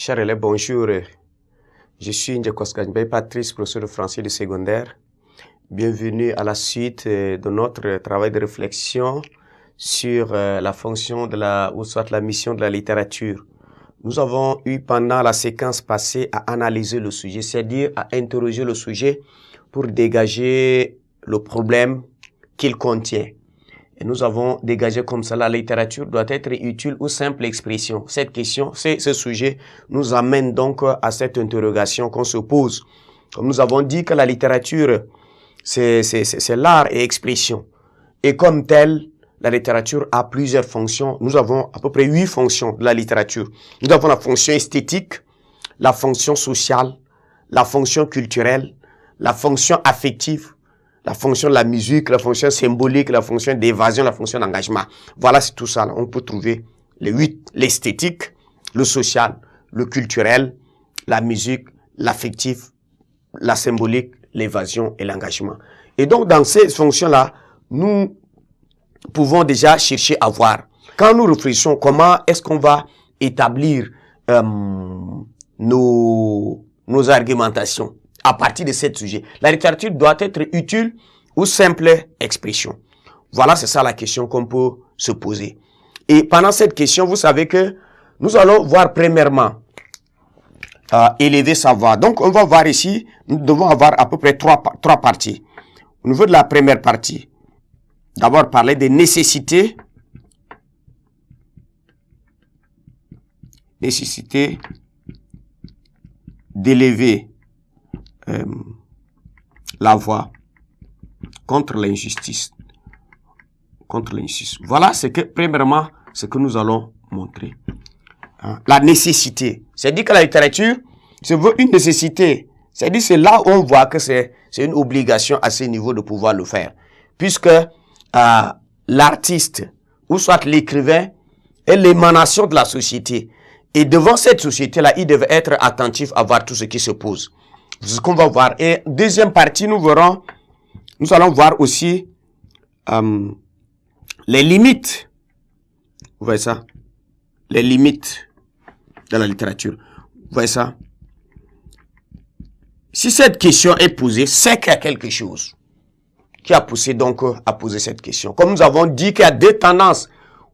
Chers élèves, bonjour. Je suis Ndjekoskajnbey Patrice, professeur de français du secondaire. Bienvenue à la suite de notre travail de réflexion sur la fonction de ou soit la mission de la littérature. Nous avons eu pendant la séquence passée à analyser le sujet, c'est-à-dire à interroger le sujet pour dégager le problème qu'il contient. Et nous avons dégagé comme ça, la littérature doit être utile ou simple expression. Cette question, ce sujet nous amène donc à cette interrogation qu'on se pose. Comme nous avons dit que la littérature, c'est l'art et expression. Et comme telle, la littérature a plusieurs fonctions. Nous avons à peu près 8 fonctions de la littérature. Nous avons la fonction esthétique, la fonction sociale, la fonction culturelle, la fonction affective, la fonction de la musique, la fonction symbolique, la fonction d'évasion, la fonction d'engagement. Voilà, c'est tout ça. Là. On peut trouver les 8, l'esthétique, le social, le culturel, la musique, l'affectif, la symbolique, l'évasion et l'engagement. Et donc, dans ces fonctions-là, nous pouvons déjà chercher à voir. Quand nous réfléchissons, comment est-ce qu'on va établir nos argumentations à partir de ce sujet. La littérature doit être utile ou simple expression. Voilà, c'est ça la question qu'on peut se poser. Et pendant cette question, vous savez que nous allons voir premièrement élever sa voix. Donc, on va voir ici, nous devons avoir à peu près trois parties. Au niveau de la première partie, d'abord parler des nécessités. Nécessité d'élever la voix contre l'injustice. Voilà ce que, premièrement, ce que nous allons montrer. La nécessité. C'est-à-dire que la littérature, c'est une nécessité. C'est-à-dire c'est là où on voit que c'est une obligation à ce niveau de pouvoir le faire. Puisque l'artiste, ou soit l'écrivain, est l'émanation de la société. Et devant cette société-là, il devait être attentif à voir tout ce qui se pose. C'est ce qu'on va voir. Et deuxième partie, nous allons voir aussi les limites. Vous voyez ça? Les limites de la littérature. Vous voyez ça? Si cette question est posée, c'est qu'il y a quelque chose qui a poussé donc à poser cette question. Comme nous avons dit qu'il y a deux tendances.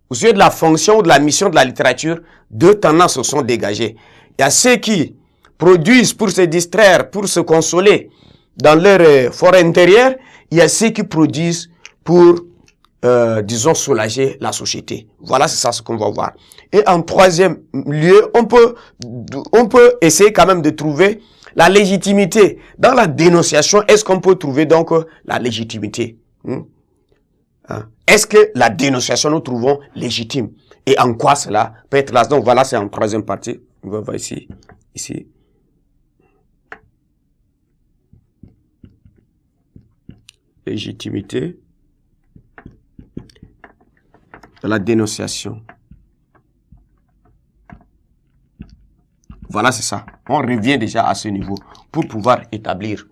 Au sujet de la fonction ou de la mission de la littérature, deux tendances se sont dégagées. Il y a ceux qui produisent pour se distraire, pour se consoler dans leur fort intérieur. Il y a ceux qui produisent pour, disons, soulager la société. Voilà, c'est ça ce qu'on va voir. Et en troisième lieu, on peut essayer quand même de trouver la légitimité. Dans la dénonciation, est-ce qu'on peut trouver donc la légitimité? Est-ce que la dénonciation nous trouvons légitime? Et en quoi cela peut être là? Donc voilà, c'est en troisième partie. On va voir ici. Légitimité de la dénonciation. Voilà, c'est ça. On revient déjà à ce niveau pour pouvoir établir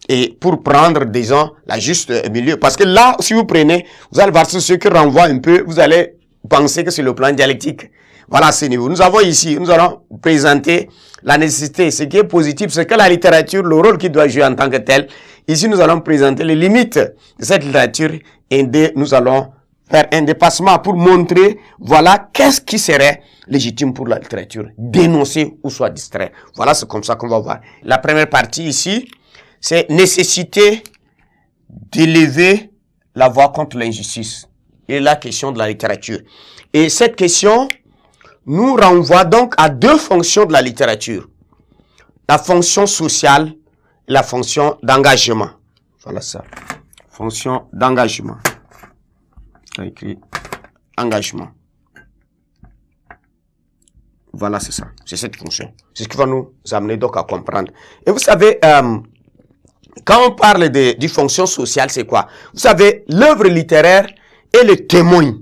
et pour prendre, disons, la juste milieu. Parce que là, si vous prenez, vous allez voir ce qui renvoie un peu, vous allez penser que c'est le plan dialectique. Voilà ce niveau. Nous avons ici, nous allons présenter la nécessité. Ce qui est positif, c'est que la littérature, le rôle qu'il doit jouer en tant que tel. Ici, nous allons présenter les limites de cette littérature et nous allons faire un dépassement pour montrer, voilà, qu'est-ce qui serait légitime pour la littérature. Dénoncer ou soit distraire. Voilà, c'est comme ça qu'on va voir. La première partie ici, c'est nécessité d'élever la voix contre l'injustice. Et la question de la littérature. Et cette question nous renvoie donc à deux fonctions de la littérature. La fonction sociale et la fonction d'engagement. Voilà ça. Fonction d'engagement. On a écrit engagement. Voilà, c'est ça. C'est cette fonction. C'est ce qui va nous amener donc à comprendre. Et vous savez, quand on parle de fonction sociale, c'est quoi? Vous savez, l'œuvre littéraire est le témoin.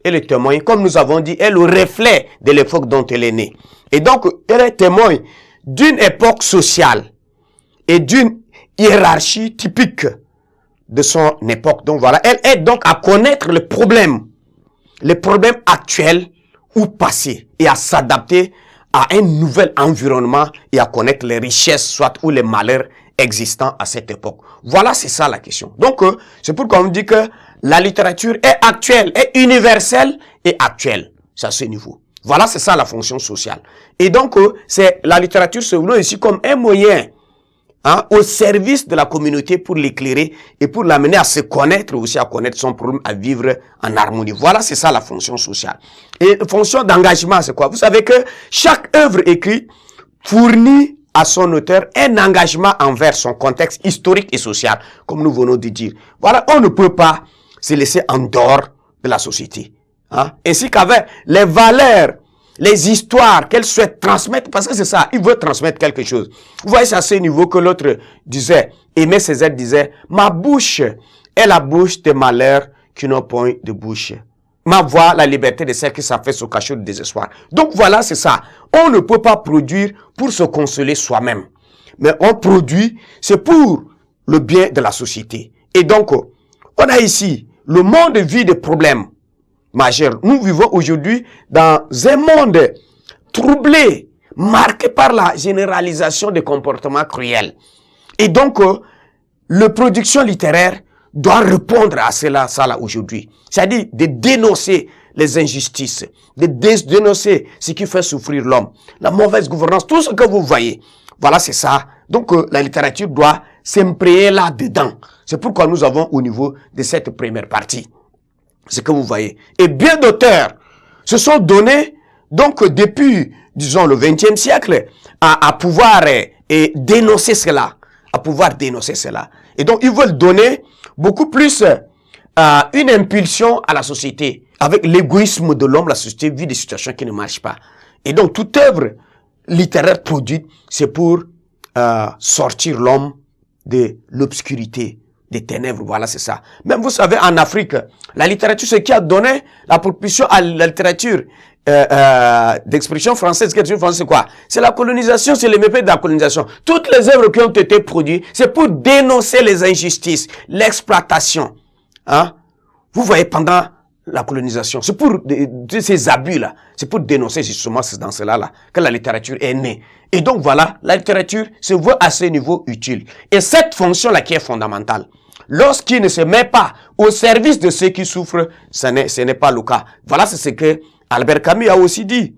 Et le témoin, comme nous avons dit, est le reflet de l'époque dont elle est née. Et donc, elle est témoin d'une époque sociale et d'une hiérarchie typique de son époque. Donc voilà, elle aide donc à connaître les problèmes actuels ou passés et à s'adapter à un nouvel environnement et à connaître les richesses, soit ou les malheurs existants à cette époque. Voilà, c'est ça la question. Donc, c'est pourquoi on dit que la littérature est actuelle, est universelle et actuelle. C'est à ce niveau. Voilà, c'est ça la fonction sociale. Et donc, c'est la littérature se voit ici comme un moyen au service de la communauté pour l'éclairer et pour l'amener à se connaître, aussi à connaître son problème, à vivre en harmonie. Voilà, c'est ça la fonction sociale. Et fonction d'engagement, c'est quoi? Vous savez que chaque œuvre écrite fournit à son auteur un engagement envers son contexte historique et social, comme nous venons de dire. Voilà, on ne peut pas se laisser en dehors de la société. Ainsi qu'avec les valeurs, les histoires qu'elle souhaite transmettre, parce que c'est ça, il veut transmettre quelque chose. Vous voyez, c'est à ce niveau que l'autre disait, Aimé Césaire disait, ma bouche est la bouche des malheurs qui n'ont point de bouche. Ma voix, la liberté de celle qui s'affaisse au cachot du désespoir. Donc voilà, c'est ça. On ne peut pas produire pour se consoler soi-même. Mais on produit, c'est pour le bien de la société. Et donc, on a ici, le monde vit des problèmes majeur. Nous vivons aujourd'hui dans un monde troublé, marqué par la généralisation des comportements cruels. Et donc, la production littéraire doit répondre à cela, ça là aujourd'hui. C'est-à-dire de dénoncer les injustices, de dénoncer ce qui fait souffrir l'homme, la mauvaise gouvernance, tout ce que vous voyez. Voilà, c'est ça. Donc, la littérature doit s'imprégner là-dedans. C'est pourquoi nous avons au niveau de cette première partie ce que vous voyez. Et bien d'auteurs se sont donnés, donc depuis, disons, le XXe siècle, à pouvoir dénoncer cela, à pouvoir dénoncer cela. Et donc, ils veulent donner beaucoup plus une impulsion à la société. Avec l'égoïsme de l'homme, la société vit des situations qui ne marchent pas. Et donc, toute œuvre littéraire produite, c'est pour sortir l'homme de l'obscurité, des ténèbres, voilà, c'est ça. Même vous savez, en Afrique, la littérature, ce qui a donné la propulsion à la littérature d'expression française, c'est quoi? C'est la colonisation, c'est le mépris de la colonisation. Toutes les œuvres qui ont été produites, c'est pour dénoncer les injustices, l'exploitation. Vous voyez, pendant la colonisation, c'est pour ces abus-là, c'est pour dénoncer justement dans cela-là que la littérature est née. Et donc voilà, la littérature se voit à ce niveau utile. Et cette fonction-là qui est fondamentale, lorsqu'il ne se met pas au service de ceux qui souffrent, ce n'est pas le cas. Voilà, c'est ce que Albert Camus a aussi dit,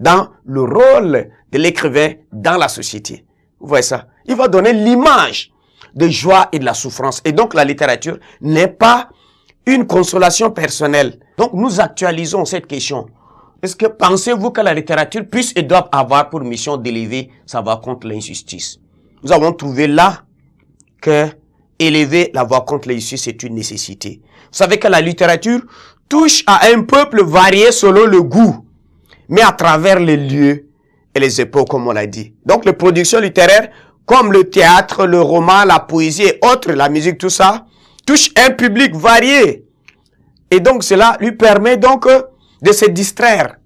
dans le rôle de l'écrivain dans la société. Vous voyez ça? Il va donner l'image de joie et de la souffrance. Et donc la littérature n'est pas une consolation personnelle. Donc nous actualisons cette question. Est-ce que pensez-vous que la littérature puisse et doit avoir pour mission d'élever sa voix contre l'injustice? Nous avons trouvé là que élever la voix contre l'injustice c'est une nécessité. Vous savez que la littérature touche à un peuple varié selon le goût, mais à travers les lieux et les époques, comme on l'a dit. Donc les productions littéraires, comme le théâtre, le roman, la poésie et autres, la musique, tout ça, touche un public varié. Et donc cela lui permet donc de se distraire.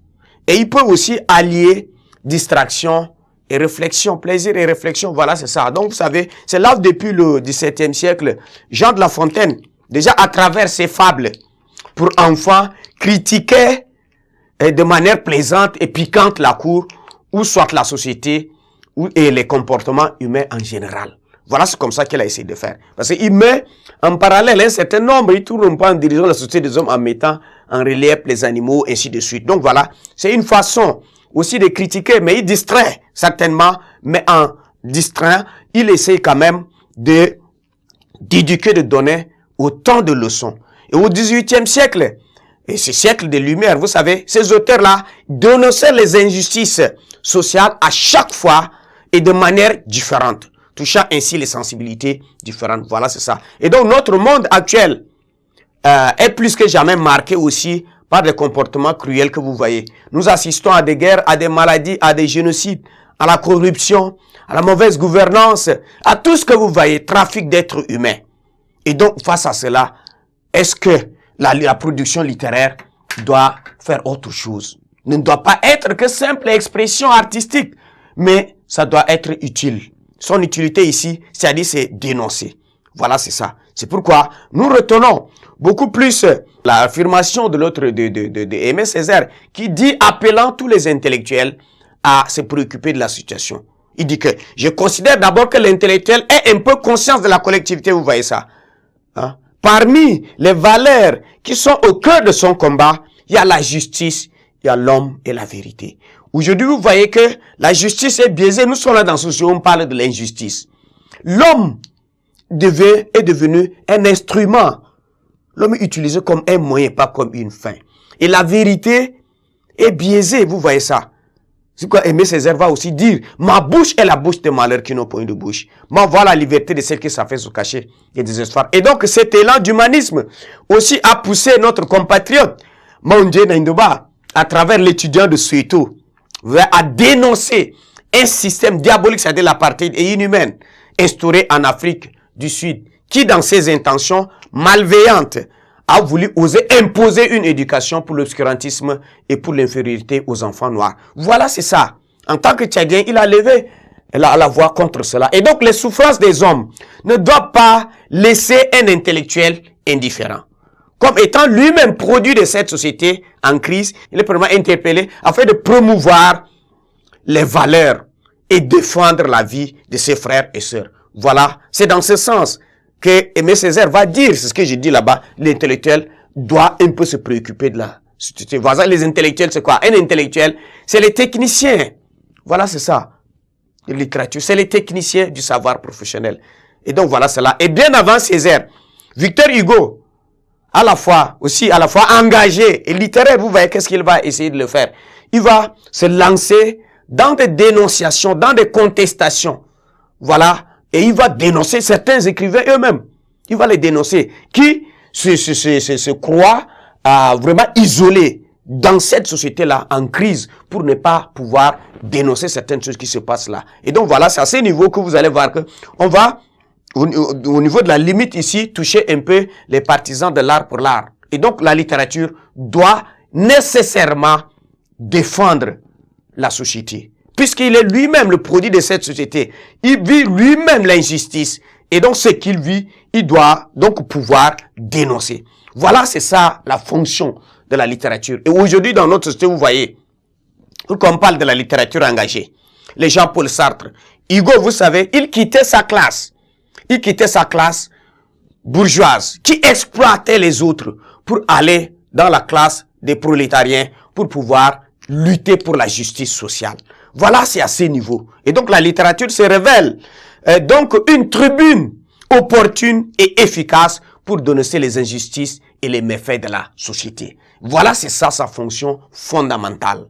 Et il peut aussi allier distraction et réflexion, plaisir et réflexion. Voilà, c'est ça. Donc vous savez, c'est là depuis le XVIIe siècle, Jean de La Fontaine, déjà à travers ses fables pour enfants, critiquait de manière plaisante et piquante la cour, ou soit la société, et les comportements humains en général. Voilà, c'est comme ça qu'il a essayé de faire. Parce qu'il met en parallèle un certain nombre, il tourne pas en dirigeant la société des hommes en mettant en relief les animaux, ainsi de suite. Donc voilà, c'est une façon aussi de critiquer, mais il distrait certainement, mais en distrayant, il essaie quand même d'éduquer, de donner autant de leçons. Et au XVIIIe siècle, et ce siècle des Lumières, vous savez, ces auteurs-là dénonçaient les injustices sociales à chaque fois et de manière différente, touchant ainsi les sensibilités différentes. Voilà, c'est ça. Et donc, notre monde actuel est plus que jamais marqué aussi par des comportements cruels que vous voyez. Nous assistons à des guerres, à des maladies, à des génocides, à la corruption, à la mauvaise gouvernance, à tout ce que vous voyez, trafic d'êtres humains. Et donc, face à cela, est-ce que la production littéraire doit faire autre chose? Ne doit pas être que simple expression artistique, mais ça doit être utile. Son utilité ici, c'est-à-dire c'est dénoncer. Voilà, c'est ça. C'est pourquoi nous retenons beaucoup plus l'affirmation de l'autre, de Aimé Césaire, qui dit, appelant tous les intellectuels à se préoccuper de la situation. Il dit que je considère d'abord que l'intellectuel ait un peu conscience de la collectivité, vous voyez ça. Hein? Parmi les valeurs qui sont au cœur de son combat, il y a la justice, il y a l'homme et la vérité. Aujourd'hui, vous voyez que la justice est biaisée. Nous sommes là dans ce sujet, on parle de l'injustice. L'homme est devenu un instrument. L'homme est utilisé comme un moyen, pas comme une fin. Et la vérité est biaisée, vous voyez ça. C'est quoi Aimé Césaire va aussi dire, ma bouche est la bouche des malheurs qui n'ont point de bouche. M'envoie la liberté de celles qui s'affaissent se cacher et des espoirs. Et donc cet élan d'humanisme aussi a poussé notre compatriote, Maoundé Naindoba, à travers l'étudiant de Soweto, à dénoncer un système diabolique, c'est-à-dire l'apartheid et inhumaine, instauré en Afrique du Sud, qui dans ses intentions malveillantes, a voulu oser imposer une éducation pour l'obscurantisme et pour l'infériorité aux enfants noirs. Voilà, c'est ça. En tant que Tchadien, il a levé la voix contre cela. Et donc, les souffrances des hommes ne doivent pas laisser un intellectuel indifférent. Comme étant lui-même produit de cette société en crise, il est vraiment interpellé afin de promouvoir les valeurs et défendre la vie de ses frères et sœurs. Voilà, c'est dans ce sens que Aimé Césaire va dire, c'est ce que j'ai dit là-bas, l'intellectuel doit un peu se préoccuper de la société. Voilà, les intellectuels, c'est quoi? Un intellectuel, c'est les techniciens. Voilà, c'est ça. La littérature, c'est les techniciens du savoir professionnel. Et donc, voilà cela. Et bien avant Césaire, Victor Hugo, à la fois engagé et littéraire, vous voyez qu'est-ce qu'il va essayer de le faire. Il va se lancer dans des dénonciations, dans des contestations. Voilà. Et il va dénoncer certains écrivains eux-mêmes. Il va les dénoncer. Qui se croient vraiment isolés dans cette société-là, en crise, pour ne pas pouvoir dénoncer certaines choses qui se passent là. Et donc voilà, c'est à ce niveau que vous allez voir que on va, au niveau de la limite ici, toucher un peu les partisans de l'art pour l'art. Et donc la littérature doit nécessairement défendre la société. Puisqu'il est lui-même le produit de cette société. Il vit lui-même l'injustice. Et donc, ce qu'il vit, il doit donc pouvoir dénoncer. Voilà, c'est ça la fonction de la littérature. Et aujourd'hui, dans notre société, vous voyez, quand on parle de la littérature engagée, les Jean-Paul Sartre, Hugo, vous savez, il quittait sa classe. Il quittait sa classe bourgeoise qui exploitait les autres pour aller dans la classe des prolétariens pour pouvoir lutter pour la justice sociale. Voilà, c'est à ce niveau. Et donc, la littérature se révèle donc une tribune opportune et efficace pour dénoncer les injustices et les méfaits de la société. Voilà, c'est ça sa fonction fondamentale.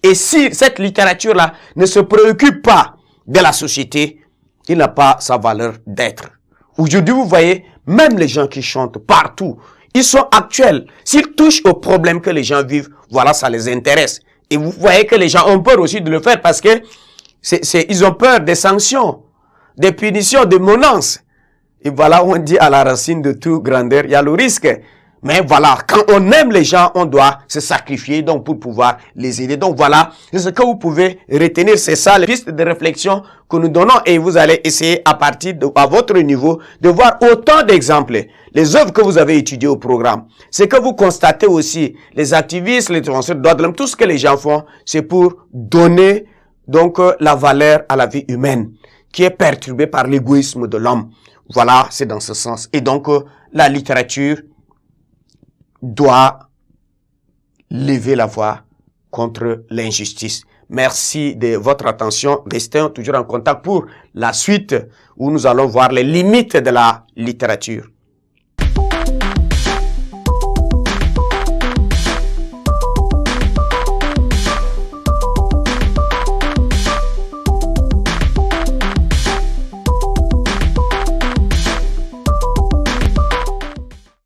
Et si cette littérature-là ne se préoccupe pas de la société, il n'a pas sa valeur d'être. Aujourd'hui, vous voyez, même les gens qui chantent partout, ils sont actuels. S'ils touchent aux problèmes que les gens vivent, voilà, ça les intéresse. Et vous voyez que les gens ont peur aussi de le faire parce que ils ont peur des sanctions, des punitions, des menaces. Et voilà, on dit à la racine de toute grandeur, il y a le risque. Mais voilà, quand on aime les gens, on doit se sacrifier donc pour pouvoir les aider. Donc voilà, ce que vous pouvez retenir, c'est ça, les pistes de réflexion que nous donnons et vous allez essayer à partir à votre niveau de voir autant d'exemples. Les œuvres que vous avez étudiées au programme, c'est que vous constatez aussi les activistes, les défenseurs de droits de l'homme, tout ce que les gens font, c'est pour donner donc la valeur à la vie humaine qui est perturbée par l'égoïsme de l'homme. Voilà, c'est dans ce sens. Et donc la littérature doit lever la voix contre l'injustice. Merci de votre attention. Restez toujours en contact pour la suite où nous allons voir les limites de la littérature.